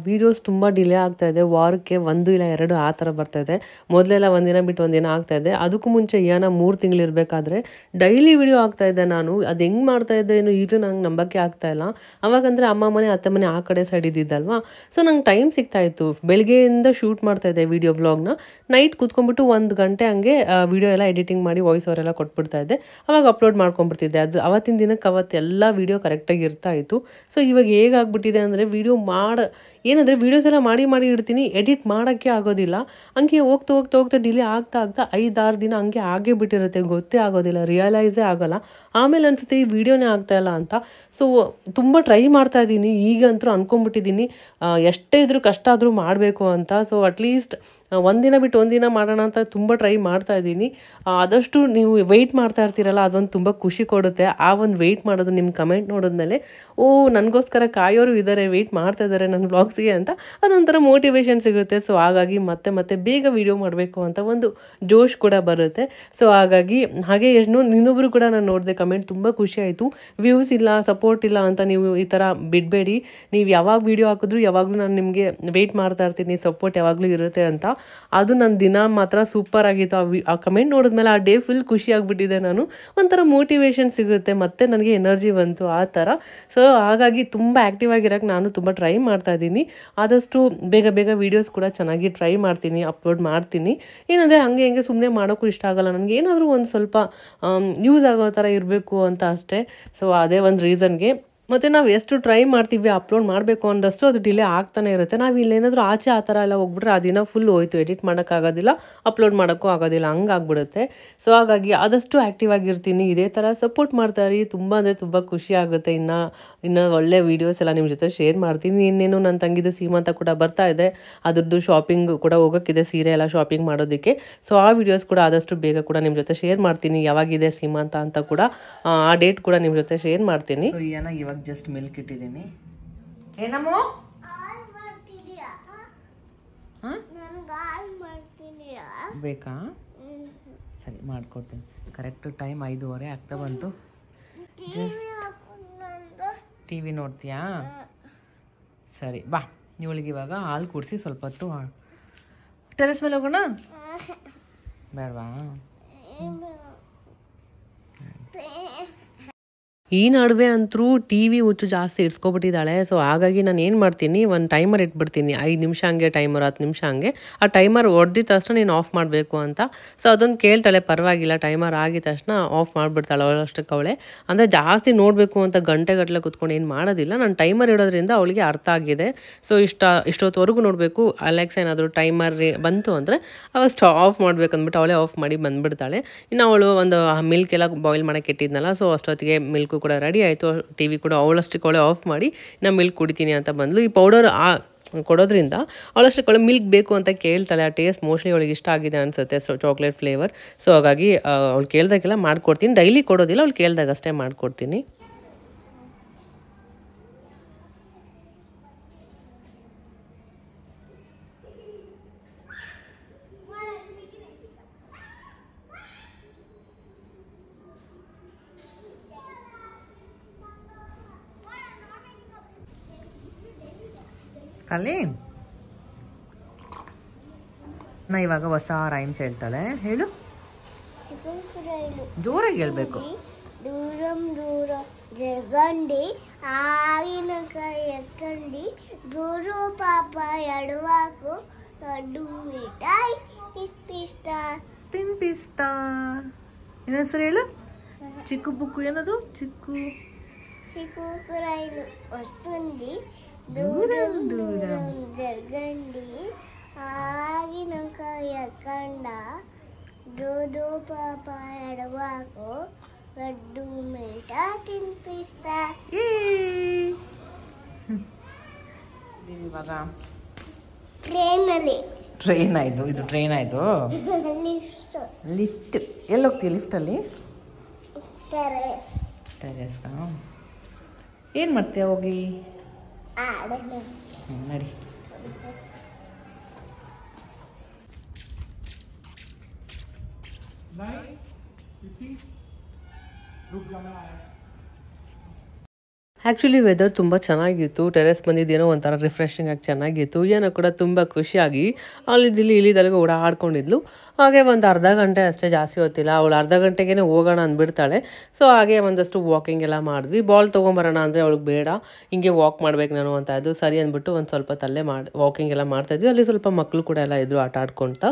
ವೀಡಿಯೋಸ್ ತುಂಬ ಡಿಲೇ ಆಗ್ತಾ ಇದೆ. ವಾರಕ್ಕೆ 1 ಇಲ್ಲ 2 ಆ ಥರ ಬರ್ತಾಯಿದೆ. ಮೊದಲೆಲ್ಲ ಒಂದಿನ ಬಿಟ್ಟು ಒಂದಿನ ಆಗ್ತಾಯಿದೆ. ಅದಕ್ಕೂ ಮುಂಚೆ ಏನೋ 3 ತಿಂಗಳಿರಬೇಕಾದ್ರೆ ಡೈಲಿ ವೀಡಿಯೋ ಆಗ್ತಾಯಿದ್ದೆ ನಾನು. ಅದು ಹೆಂಗೆ ಮಾಡ್ತಾಯಿದ್ದೆ ಏನು ಇದು ನಂಗೆ ನಂಬಕ್ಕೆ ಆಗ್ತಾಯಿಲ್ಲ. ಅವಾಗಂದರೆ ಅಮ್ಮ ಮನೆ ಅತ್ತೆ ಮನೆ ಆ ಕಡೆ ಸೈಡ್ ಇದ್ದಿದ್ದಲ್ವಾ. ಸೊ ನಂಗೆ ಟೈಮ್ ಸಿಗ್ತಾಯಿತ್ತು. ಬೆಳಗ್ಗೆಯಿಂದ ಶೂಟ್ ಮಾಡ್ತಾಯಿದ್ದೆ ವೀಡಿಯೋ ವ್ಲಾಗ್ನ. ನೈಟ್ ಕೂತ್ಕೊಂಡ್ಬಿಟ್ಟು 1 ಗಂಟೆ ಹಂಗೆ ವೀಡಿಯೋ ಎಲ್ಲ ಎಡಿಟಿಂಗ್ ಮಾಡಿ ವಾಯ್ಸ್ ಓವರೆಲ್ಲ ಕೊಟ್ಬಿಡ್ತಾಯಿದ್ದೆ. ಅವಾಗ ಅಪ್ಲೋಡ್ ಮಾಡ್ಕೊಂಡ್ಬಿಡ್ತಿದ್ದೆ. ಅದು ಅವತ್ತಿನ ದಿನಕ್ಕೆ ಅವತ್ತೆಲ್ಲ ವೀಡಿಯೋ ಕರೆಕ್ಟಾಗಿ ಇರ್ತಾಯಿತ್ತು. ಸೊ ಇವಾಗ ಹೇಗಾಗ್ಬಿಟ್ಟಿದೆ ಅಂದರೆ ಏನಂದರೆ ವೀಡಿಯೋಸ್ ಎಲ್ಲ ಮಾಡಿ ಇಡ್ತೀನಿ, ಎಡಿಟ್ ಮಾಡೋಕ್ಕೆ ಆಗೋದಿಲ್ಲ. ಹಂಗೆ ಹೋಗ್ತಾ ಡಿಲೇ ಆಗ್ತಾ 5-6 ದಿನ ಹಂಗೆ ಆಗೇ ಬಿಟ್ಟಿರುತ್ತೆ, ಗೊತ್ತೇ ಆಗೋದಿಲ್ಲ, ರಿಯಲೈಸೇ ಆಗೋಲ್ಲ. ಆಮೇಲೆ ಅನಿಸುತ್ತೆ ಈ ವಿಡಿಯೋನೇ ಆಗ್ತಾಯಿಲ್ಲ ಅಂತ. ಸೊ ತುಂಬ ಟ್ರೈ ಮಾಡ್ತಾ ಇದ್ದೀನಿ. ಈಗಂತೂ ಅಂದ್ಕೊಂಡ್ಬಿಟ್ಟಿದ್ದೀನಿ ಎಷ್ಟೇ ಇದ್ರೂ ಕಷ್ಟ ಆದರೂ ಮಾಡಬೇಕು ಅಂತ. ಸೊ ಅಟ್ಲೀಸ್ಟ್ ಒಂದಿನ ಬಿಟ್ಟು ಒಂದಿನ ಮಾಡೋಣ ಅಂತ ತುಂಬ ಟ್ರೈ ಮಾಡ್ತಾ ಇದ್ದೀನಿ. ಆದಷ್ಟು ನೀವು ವೆಯ್ಟ್ ಮಾಡ್ತಾ ಇರ್ತೀರಲ್ಲ, ಅದೊಂದು ತುಂಬ ಖುಷಿ ಕೊಡುತ್ತೆ. ಆ ಒಂದು ವೆಯ್ಟ್ ಮಾಡೋದು, ನಿಮ್ಮ ಕಮೆಂಟ್ ನೋಡಿದ್ಮೇಲೆ ನನಗೋಸ್ಕರ ಕಾಯೋರು ಇದ್ದಾರೆ, ವೆಯ್ಟ್ ಮಾಡ್ತಾ ಇದ್ದಾರೆ ನನ್ನ ವ್ಲಾಗ್ಸ್ಗೆ ಅಂತ ಅದೊಂಥರ ಮೋಟಿವೇಶನ್ ಸಿಗುತ್ತೆ. ಸೊ ಹಾಗಾಗಿ ಮತ್ತೆ ಬೇಗ ವೀಡಿಯೋ ಮಾಡಬೇಕು ಅಂತ ಒಂದು ಜೋಶ್ ಕೂಡ ಬರುತ್ತೆ. ಸೊ ಹಾಗಾಗಿ ಹಾಗೆ ಇನ್ನೊಬ್ಬರು ಕೂಡ ನಾನು ನೋಡಿದೆ ಕಮೆಂಟ್, ತುಂಬ ಖುಷಿ ಆಯಿತು. ವ್ಯೂಸ್ ಇಲ್ಲ, ಸಪೋರ್ಟ್ ಇಲ್ಲ ಅಂತ ನೀವು ಈ ಥರ ಬಿಡಬೇಡಿ. ನೀವು ಯಾವಾಗ ವೀಡಿಯೋ ಹಾಕಿದ್ರು ಯಾವಾಗಲೂ ನಾನು ನಿಮಗೆ ವೆಯ್ಟ್ ಮಾಡ್ತಾ ಇರ್ತೀನಿ, ಸಪೋರ್ಟ್ ಯಾವಾಗಲೂ ಇರುತ್ತೆ ಅಂತ. ಅದು ನನ್ನ ದಿನ ಮಾತ್ರ ಸೂಪರ್ ಆಗಿತ್ತು. ಆ ಕಮೆಂಟ್ ನೋಡಿದ್ಮೇಲೆ ಆ ಡೇ ಫುಲ್ ಖುಷಿ ಆಗಿಬಿಟ್ಟಿದೆ. ನಾನು ಒಂಥರ ಮೋಟಿವೇಶನ್ ಸಿಗುತ್ತೆ, ಮತ್ತೆ ನನಗೆ ಎನರ್ಜಿ ಬಂತು ಆ ಥರ. ಸೊ ಹಾಗಾಗಿ ತುಂಬ ಆ್ಯಕ್ಟಿವ್ ಆಗಿರೋಕ್ಕೆ ನಾನು ತುಂಬ ಟ್ರೈ ಮಾಡ್ತಾ ಇದ್ದೀನಿ. ಆದಷ್ಟು ಬೇಗ ವೀಡಿಯೋಸ್ ಕೂಡ ಚೆನ್ನಾಗಿ ಟ್ರೈ ಮಾಡ್ತೀನಿ, ಅಪ್ಲೋಡ್ ಮಾಡ್ತೀನಿ. ಏನಂದರೆ ಹಂಗೆ ಸುಮ್ಮನೆ ಮಾಡೋಕ್ಕೂ ಇಷ್ಟ ಆಗೋಲ್ಲ ನನಗೆ. ಏನಾದರೂ ಒಂದು ಸ್ವಲ್ಪ ಯೂಸ್ ಆಗೋ ಥರ ಇರಬೇಕು ಅಂತ ಅಷ್ಟೇ. ಸೊ ಅದೇ ಒಂದು ರೀಸನ್ಗೆ. ಮತ್ತು ನಾವು ಎಷ್ಟು ಟ್ರೈ ಮಾಡ್ತೀವಿ ಅಪ್ಲೋಡ್ ಮಾಡಬೇಕು ಅಂದಷ್ಟು ಅದು ಡಿಲೇ ಆಗ್ತಾನೆ ಇರುತ್ತೆ. ನಾವು ಇಲ್ಲೇನಾದರೂ ಆಚೆ ಆ ಥರ ಎಲ್ಲ ಹೋಗ್ಬಿಟ್ರೆ ಆ ದಿನ ಫುಲ್ ಹೋಯ್ತು, ಎಡಿಟ್ ಮಾಡೋಕ್ಕಾಗೋದಿಲ್ಲ, ಅಪ್ಲೋಡ್ ಮಾಡೋಕ್ಕೂ ಆಗೋದಿಲ್ಲ, ಹಂಗಾಗ್ಬಿಡುತ್ತೆ. ಸೊ ಹಾಗಾಗಿ ಆದಷ್ಟು ಆ್ಯಕ್ಟಿವ್ ಆಗಿರ್ತೀನಿ. ಇದೇ ಥರ ಸಪೋರ್ಟ್ ಮಾಡ್ತಾರೆ, ತುಂಬ ಅಂದರೆ ತುಂಬ ಖುಷಿ ಆಗುತ್ತೆ. ಇನ್ನೂ ಒಳ್ಳೆ ವೀಡಿಯೋಸ್ ಎಲ್ಲ ನಿಮ್ಮ ಜೊತೆ ಶೇರ್ ಮಾಡ್ತೀನಿ. ಇನ್ನೇನು ನನ್ನ ತಂಗಿದು ಸೀಮಂತ ಕೂಡ ಬರ್ತಾ ಇದೆ, ಅದ್ರದ್ದು ಶಾಪಿಂಗ್ ಕೂಡ ಹೋಗೋಕ್ಕಿದೆ, ಸೀರೆ ಎಲ್ಲ ಶಾಪಿಂಗ್ ಮಾಡೋದಕ್ಕೆ. ಸೊ ಆ ವಿಡಿಯೋಸ್ ಕೂಡ ಆದಷ್ಟು ಬೇಗ ಕೂಡ ನಿಮ್ಮ ಜೊತೆ ಶೇರ್ ಮಾಡ್ತೀನಿ. ಯಾವಾಗಿದೆ ಸೀಮಂತ ಅಂತ ಕೂಡ ಆ ಡೇಟ್ ಕೂಡ ನಿಮ್ಮ ಜೊತೆ ಶೇರ್ ಮಾಡ್ತೀನಿ. ಸೊ ಇವಾಗ ಜಸ್ಟ್ ಮಿಲ್ಕ್ ಇಟ್ಟಿದ್ದೀನಿ. ಏನಮ್ಮೋ ಬೇಕಾ? ಸರಿ ಮಾಡ್ಕೊಡ್ತೀನಿ. ಕರೆಕ್ಟ್ ಟೈಮ್ 5:15 ಆಗ್ತಾ ಬಂತು. ಜಸ್ಟ್ ಟಿವಿ ನೋಡ್ತೀಯಾ? ಸರಿ ಬಾ, ಇವಳಿಗೆ ಇವಾಗ ಹಾಲು ಕುಡಿಸಿ ಸ್ವಲ್ಪ ಹೊತ್ತು ಟೆರೆಸ್ ಮೇಲೆ ಹೋಗೋಣ. ಬೇಡವಾ? ಈ ನಡುವೆ ಅಂತೂ ಟಿ ವಿ ಹುಚ್ಚು ಜಾಸ್ತಿ ಇಡ್ಸ್ಕೊಬಿಟ್ಟಿದ್ದಾಳೆ. ಸೊ ಹಾಗಾಗಿ ನಾನು ಏನು ಮಾಡ್ತೀನಿ, ಒಂದು ಟೈಮರ್ ಇಟ್ಬಿಡ್ತೀನಿ. 5 ನಿಮಿಷ ಹಂಗೆ ಟೈಮರ್, 10 ನಿಮಿಷ ಹಂಗೆ. ಆ ಟೈಮರ್ ಹೊಡೆದಿದ ತಕ್ಷಣ ನೀನು ಆಫ್ ಮಾಡಬೇಕು ಅಂತ. ಸೊ ಅದೊಂದು ಕೇಳ್ತಾಳೆ, ಪರವಾಗಿಲ್ಲ ಟೈಮರ್ ಆಗಿದ ತಕ್ಷಣ ಆಫ್ ಮಾಡಿಬಿಡ್ತಾಳೆ ಅವಳಷ್ಟಕ್ಕೆ ಅವಳೆ. ಅಂದರೆ ಜಾಸ್ತಿ ನೋಡಬೇಕು ಅಂತ ಗಂಟೆಗಟ್ಟಲೆ ಕುತ್ಕೊಂಡು ಏನು ಮಾಡೋದಿಲ್ಲ. ನಾನು ಟೈಮರ್ ಇಡೋದ್ರಿಂದ ಅವಳಿಗೆ ಅರ್ಥ ಆಗಿದೆ. ಸೊ ಇಷ್ಟೊತ್ತವರೆಗೂ ನೋಡಬೇಕು. ಅಲೆಕ್ಸ್ ಏನಾದರೂ ಟೈಮರ್ ಬಂತು ಅಂದರೆ ಅವಾಗ ಆಫ್ ಮಾಡ್ಬೇಕು ಅಂದ್ಬಿಟ್ಟು ಅವಳೇ ಆಫ್ ಮಾಡಿ ಬಂದುಬಿಡ್ತಾಳೆ. ಇನ್ನು ಅವಳು ಒಂದು ಮಿಲ್ಕ್ ಎಲ್ಲ ಬಾಯ್ಲ್ ಮಾಡೋಕ್ಕೆ ಇಟ್ಟಿದ್ನಲ್ಲ, ಸೊ ಅಷ್ಟೊತ್ತಿಗೆ ಮಿಲ್ಕು ಕೂಡ ರೆಡಿ ಆಯಿತು. ಟಿ ವಿ ಕೂಡ ಅವಳಷ್ಟಕ್ಕೆ ಅವಳೇ ಆಫ್ ಮಾಡಿ ನಾನು ಮಿಲ್ಕ್ ಕುಡಿತೀನಿ ಅಂತ ಬಂದಳು. ಈ ಪೌಡರ್ ಕೊಡೋದ್ರಿಂದ ಅವಳಷ್ಟಕ್ಕೆ ಅವಳು ಮಿಲ್ಕ್ ಬೇಕು ಅಂತ ಕೇಳ್ತಾಳೆ. ಆ ಟೇಸ್ಟ್ ಮೋಸ್ಟ್ಲಿ ಅವಳಿಗೆ ಇಷ್ಟ ಆಗಿದೆ ಅನಿಸುತ್ತೆ, ಸೊ ಚಾಕ್ಲೇಟ್ ಫ್ಲೇವರ್. ಸೊ ಹಾಗಾಗಿ ಅವಳು ಕೇಳ್ದಾಗೆಲ್ಲ ಮಾಡಿಕೊಡ್ತೀನಿ. ಡೈಲಿ ಕೊಡೋದಿಲ್ಲ, ಅವಳು ಕೇಳ್ದಾಗ ಅಷ್ಟೇ ಮಾಡಿಕೊಡ್ತೀನಿ. ಕಲಿ ನಾ ಇವಾಗ ಹೊಸ ರೈಮ್ಸ್ ಹೇಳ್ತಾಳೆ, ಹೇಳು. ಜೋರಾಗಿ ಹೇಳ್ಬೇಕು. ದೂರಂ ದೂರ ಜರ್ಗಂಡಿ ಆಗಿನ ಕೈ ಎಕ್ಕಂಡಿ ದೂರು ಪಾಪ ಎಡವಾಕು ಲಡ್ಡು ಮಿಠಾಯಿ ತಿನ್ಪಿಸ್ತಾ. ಇನ್ನೊಂದ್ಸರಿ ಹೇಳು. ಚಿಕ್ಕು ಬುಕ್ಕು ಏನದು? ಚಿಕ್ಕು ರೈಲು ವಸ್ತುಂದಿ ದೂರಂ ದೂರಂ ಜರ್ಗಂಡಿ ಆಗಿನ ಕೈ ಎಕ್ಕಂಡ ದೂದು ಪಾಪ ಎಡವಾಕು ಲಡ್ಡು ಮೇಟ ತಿನ್ಪಿಸ್ತಾ. ಇವಾಗ ಟ್ರೈನ್ ಆಯ್ತು. ಇದು ಟ್ರೈನ್ ಆಯ್ತು. ಲಿಫ್ಟ್ ಎಲ್ಲಿ ಹೋಗ್ತೀವಿ? ಲಿಫ್ಟಲ್ಲಿ ಟೆರೆಸ್. ಏನು ಮಾಡ್ತೀಯ ಹೋಗಿ? ನಡಿ. ಆ್ಯಕ್ಚುಲಿ ವೆದರ್ ತುಂಬ ಚೆನ್ನಾಗಿತ್ತು. ಟೆರೆಸ್ ಬಂದಿದ್ದೇನೋ ಒಂಥರ ರಿಫ್ರೆಶಿಂಗ್ ಆಗಿ ಚೆನ್ನಾಗಿತ್ತು. ಏನೋ ಕೂಡ ತುಂಬ ಖುಷಿಯಾಗಿ ಇಲ್ಲಿದಲ್ಲಿಗೆ ಓಡಾಡ್ಕೊಂಡಿದ್ಲು. ಹಾಗೆ ಒಂದು ಅರ್ಧ ಗಂಟೆ ಅಷ್ಟೇ, ಜಾಸ್ತಿ ಹೊತ್ತಿಲ್ಲ. ಅವಳು ಅರ್ಧ ಗಂಟೆಗೇ ಹೋಗೋಣ ಅಂದ್ಬಿಡ್ತಾಳೆ. ಸೊ ಹಾಗೆ ಒಂದಷ್ಟು ವಾಕಿಂಗ್ ಎಲ್ಲ ಮಾಡಿದ್ವಿ. ಬಾಲ್ ತೊಗೊಂಬರೋಣ ಅಂದರೆ ಅವಳಿಗೆ ಬೇಡ, ಹಿಂಗೆ ವಾಕ್ ಮಾಡ್ಬೇಕು ನಾನು ಅಂತ ಇದು ಸರಿ ಅಂದ್ಬಿಟ್ಟು ಒಂದು ಸ್ವಲ್ಪ ತಲ್ಲೇ ವಾಕಿಂಗ್ ಎಲ್ಲ ಮಾಡ್ತಾಯಿದ್ವಿ. ಅಲ್ಲಿ ಸ್ವಲ್ಪ ಮಕ್ಕಳು ಕೂಡ ಎಲ್ಲ ಇದ್ರು ಆಟ ಆಡ್ಕೊಳ್ತಾ.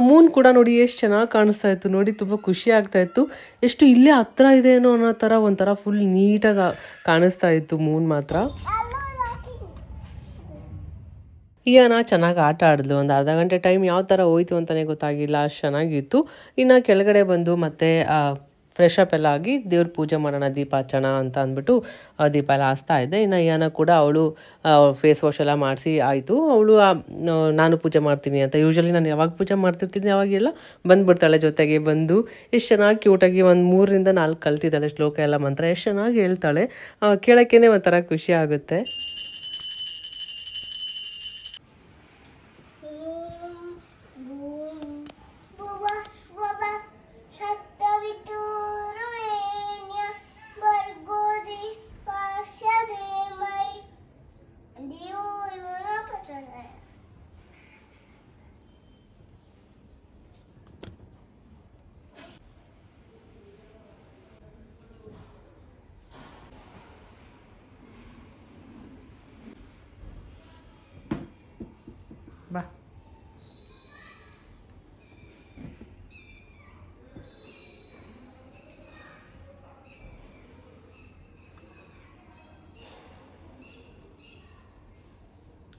ಮೂನ್ ಕೂಡ ನೋಡಿ ಎಷ್ಟು ಚೆನ್ನಾಗಿ ಕಾಣಿಸ್ತಾ ಇತ್ತು. ನೋಡಿ ತುಂಬ ಖುಷಿ ಆಗ್ತಾಯಿತ್ತು. ಎಷ್ಟು ಇಲ್ಲೇ ಹತ್ರ ಇದೆ ಏನೋ ಅನ್ನೋ ಥರ ಒಂಥರ ಫುಲ್ ನೀಟಾಗಿ ಕಾಣಿಸ್ತಾ ಇತ್ತು ಮೂನ್ ಮಾತ್ರ. ಈಗನ ಚೆನ್ನಾಗಿ ಆಟ ಆಡಿದ್ಲು. ಒಂದು ಅರ್ಧ ಗಂಟೆ ಟೈಮ್ ಯಾವ ಥರ ಹೋಯ್ತು ಅಂತಲೇ ಗೊತ್ತಾಗಿಲ್ಲ, ಅಷ್ಟು ಚೆನ್ನಾಗಿತ್ತು. ಇನ್ನು ಕೆಳಗಡೆ ಬಂದು ಮತ್ತೆ ಫ್ರೆಶ್ ಅಪ್ ಎಲ್ಲ ಆಗಿ ದೇವ್ರ ಪೂಜೆ ಮಾಡೋಣ, ದೀಪ ಹಚ್ಚೋಣ ಅಂತ ಅಂದ್ಬಿಟ್ಟು ದೀಪ ಎಲ್ಲ ಹಚ್ತಾ ಇದ್ದೆ. ಇನ್ನು ಯಾನ ಕೂಡ ಅವಳು ಫೇಸ್ ವಾಶ್ ಎಲ್ಲ ಮಾಡಿಸಿ ಆಯಿತು. ಅವಳು ನಾನು ಪೂಜೆ ಮಾಡ್ತೀನಿ ಅಂತ, ಯೂಶ್ವಲಿ ನಾನು ಯಾವಾಗ ಪೂಜೆ ಮಾಡ್ತಿರ್ತೀನಿ ಅವಾಗೆಲ್ಲ ಬಂದುಬಿಡ್ತಾಳೆ ಜೊತೆಗೆ. ಬಂದು ಎಷ್ಟು ಚೆನ್ನಾಗಿ ಕ್ಯೂಟಾಗಿ ಒಂದು 3 ರಿಂದ 4 ಕಲ್ತಿದ್ದಾಳೆ ಶ್ಲೋಕ ಎಲ್ಲ ಮಂತ್ರ. ಎಷ್ಟು ಚೆನ್ನಾಗಿ ಹೇಳ್ತಾಳೆ, ಕೇಳೋಕ್ಕೇ ಒಂಥರ ಖುಷಿ ಆಗುತ್ತೆ. ಬಾ.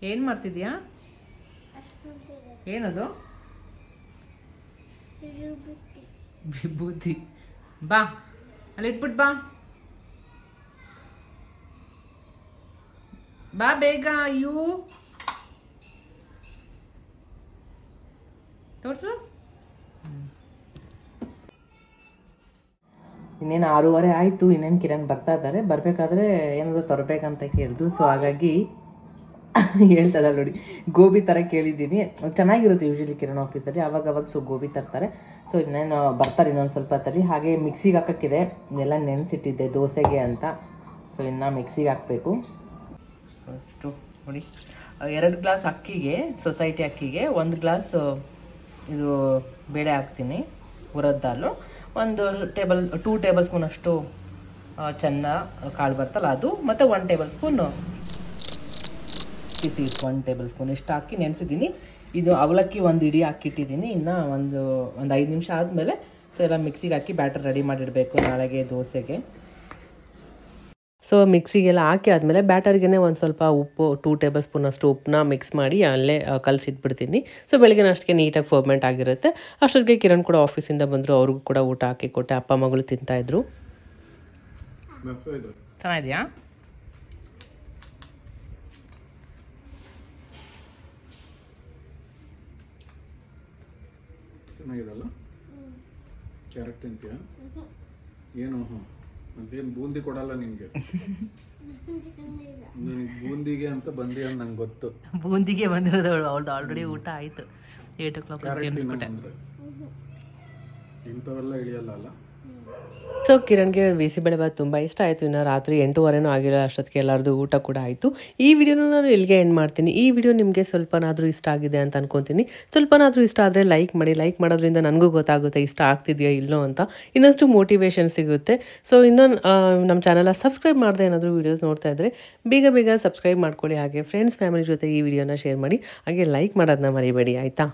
ಏನು ಮಾಡ್ತಿದ್ಯಾ? ಏನದು? ವಿಭೂತಿ. ಬಾ ಅಲ್ಲಿ ಇಟ್ಬಿಟ್ಟು ಬಾ. ಬಾ ಬೇಗ. ತೋರ್ಸು. ಇನ್ನೇನು 6:30 ಆಯಿತು. ಇನ್ನೇನು ಕಿರಣ್ ಬರ್ತಾ ಇದ್ದಾರೆ. ಬರಬೇಕಾದ್ರೆ ಏನಾದರೂ ತರಬೇಕಂತ ಕೇಳಿದ್ರು. ಸೊ ಹಾಗಾಗಿ ಹೇಳ್ತದ ನೋಡಿ, ಗೋಬಿ ಥರ ಕೇಳಿದ್ದೀನಿ. ಚೆನ್ನಾಗಿರುತ್ತೆ ಯೂಶ್ವಲಿ ಕಿರಣ್ ಆಫೀಸಲ್ಲಿ ಅವಾಗ ಸೊ ಗೋಬಿ ತರ್ತಾರೆ. ಸೊ ಇನ್ನೇನು ಬರ್ತಾರೆ ಇನ್ನೊಂದು ಸ್ವಲ್ಪ ಹೊತ್ತಲ್ಲಿ. ಹಾಗೆ ಮಿಕ್ಸಿಗೆ ಹಾಕೋಕ್ಕಿದೆ, ಎಲ್ಲ ನೆನೆಸಿಟ್ಟಿದ್ದೆ ದೋಸೆಗೆ ಅಂತ. ಸೊ ಇನ್ನು ಮಿಕ್ಸಿಗೆ ಹಾಕಬೇಕು. ಅಷ್ಟು ನೋಡಿ, 2 ಗ್ಲಾಸ್ ಅಕ್ಕಿಗೆ, ಸೊಸೈಟಿ ಅಕ್ಕಿಗೆ 1 ಗ್ಲಾಸ್ ಇದು ಬೇಳೆ ಹಾಕ್ತೀನಿ, ಉರದ್ ದಾಲು. ಒಂದು 2 ಟೇಬಲ್ ಸ್ಪೂನ್ ಅಷ್ಟು ಚೆನ್ನ ಕಾಳು ಬರ್ತಲ್ಲ ಅದು, ಮತ್ತು 1 ಟೇಬಲ್ ಸ್ಪೂನ್ ಬಿಸಿ 1 ಟೇಬಲ್ ಸ್ಪೂನ್ ಇಷ್ಟು ಹಾಕಿ ನೆನೆಸಿದ್ದೀನಿ. ಇದು ಅವಲಕ್ಕಿ ಒಂದು ಇಡೀ ಹಾಕಿಟ್ಟಿದ್ದೀನಿ. ಇನ್ನು ಒಂದು 5 ನಿಮಿಷ ಆದಮೇಲೆ ಸೊ ಎಲ್ಲ ಮಿಕ್ಸಿಗೆ ಹಾಕಿ ಬ್ಯಾಟರ್ ರೆಡಿ ಮಾಡಿಡಬೇಕು ನಾಳೆಗೆ ದೋಸೆಗೆ. ಸೊ ಮಿಕ್ಸಿಗೆಲ್ಲ ಹಾಕಿ ಆದಮೇಲೆ ಬ್ಯಾಟರ್ಗೆ ಒಂದು ಸ್ವಲ್ಪ ಉಪ್ಪು 2 ಟೇಬಲ್ ಸ್ಪೂನ್ ಅಷ್ಟು ಉಪ್ಪನ್ನ ಮಿಕ್ಸ್ ಮಾಡಿ ಅಲ್ಲೇ ಕಲಸಿಟ್ಬಿಡ್ತೀನಿ. ಸೊ ಬೆಳಗ್ಗೆ ಅಷ್ಟಕ್ಕೆ ನೀಟಾಗಿ ಫರ್ಮೆಂಟ್ ಆಗಿರುತ್ತೆ. ಅಷ್ಟೊತ್ತಿಗೆ ಕಿರಣ್ ಕೂಡ ಆಫೀಸಿಂದ ಬಂದರು, ಅವ್ರಿಗೂ ಕೂಡ ಊಟ ಹಾಕಿ ಕೊಟ್ಟೆ. ಅಪ್ಪ ಮಗಳು ತಿಂತಾಯಿದ್ರು. ಚೆನ್ನಾಗಿದೆಯಾ? ಚೆನ್ನಾಗಿದಲ್ಲ? ಕ್ಯಾರೆಟ್ ತಿಂತೀಯ? ಏನು ಅದೇನು ಬೂಂದಿ ಕೊಡಲ್ಲ ನಿನಗೆ? ಬೂಂದಿಗೆ ಅಂತ ಬಂದಿ ಅಂತ ನಂಗೆ ಗೊತ್ತು. ಬೂಂದಿಗೆ ಬಂದಿರೋದು ಅವಳ್ದು ಆಲ್ರೆಡಿ ಊಟ ಆಯಿತು. 8 o'clock ಇಂಥವೆಲ್ಲ ಇಳಿಯಲ್ಲ ಅಲ್ಲ. ಸೊ ಕಿರಣ್ಗೆ ಬಿಸಿಬೇಳೆಬಾತ್ ತುಂಬ ಇಷ್ಟ ಆಯಿತು. ಇನ್ನು ರಾತ್ರಿ 8:15 ಆಗಿಲ್ಲ ಅಷ್ಟೊತ್ತಿಗೆ ಎಲ್ಲರದು ಊಟ ಕೂಡ ಆಯಿತು. ಈ ವಿಡಿಯೋನ ನಾನು ಇಲ್ಲಿಗೆ ಎಂಡ್ ಮಾಡ್ತೀನಿ. ಈ ವಿಡಿಯೋ ನಿಮಗೆ ಸ್ವಲ್ಪನಾದರೂ ಇಷ್ಟ ಆಗಿದೆ ಅಂತ ಅನ್ಕೊತೀನಿ. ಸ್ವಲ್ಪನಾದರೂ ಇಷ್ಟ ಆದರೆ ಲೈಕ್ ಮಾಡಿ. ಲೈಕ್ ಮಾಡೋದ್ರಿಂದ ನನಗೂ ಗೊತ್ತಾಗುತ್ತೆ ಇಷ್ಟ ಆಗ್ತಿದೆಯೋ ಇಲ್ಲೋ ಅಂತ, ಇನ್ನಷ್ಟು ಮೋಟಿವೇಶನ್ ಸಿಗುತ್ತೆ. ಸೊ ಇನ್ನೊಂದು ನಮ್ಮ ಚಾನಲ್ನ ಸಬ್ಸ್ಕ್ರೈಬ್ ಮಾಡದೆ ಏನಾದರೂ ವೀಡಿಯೋಸ್ ನೋಡ್ತಾ ಇದ್ದರೆ ಬೇಗ ಸಬ್ಸ್ಕ್ರೈಬ್ ಮಾಡ್ಕೊಳ್ಳಿ. ಹಾಗೆ ಫ್ರೆಂಡ್ಸ್ ಫ್ಯಾಮಿಲಿ ಜೊತೆ ಈ ವಿಡಿಯೋನ ಶೇರ್ ಮಾಡಿ. ಹಾಗೆ ಲೈಕ್ ಮಾಡೋದನ್ನ ಮರಿಬೇಡಿ ಆಯಿತಾ?